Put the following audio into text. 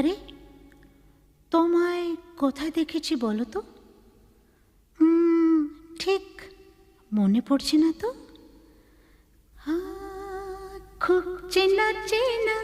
আরে, তোমায় কোথায় দেখেছি বলো তো? ঠিক মনে পড়ছে না তো। খুব চেনা চেনা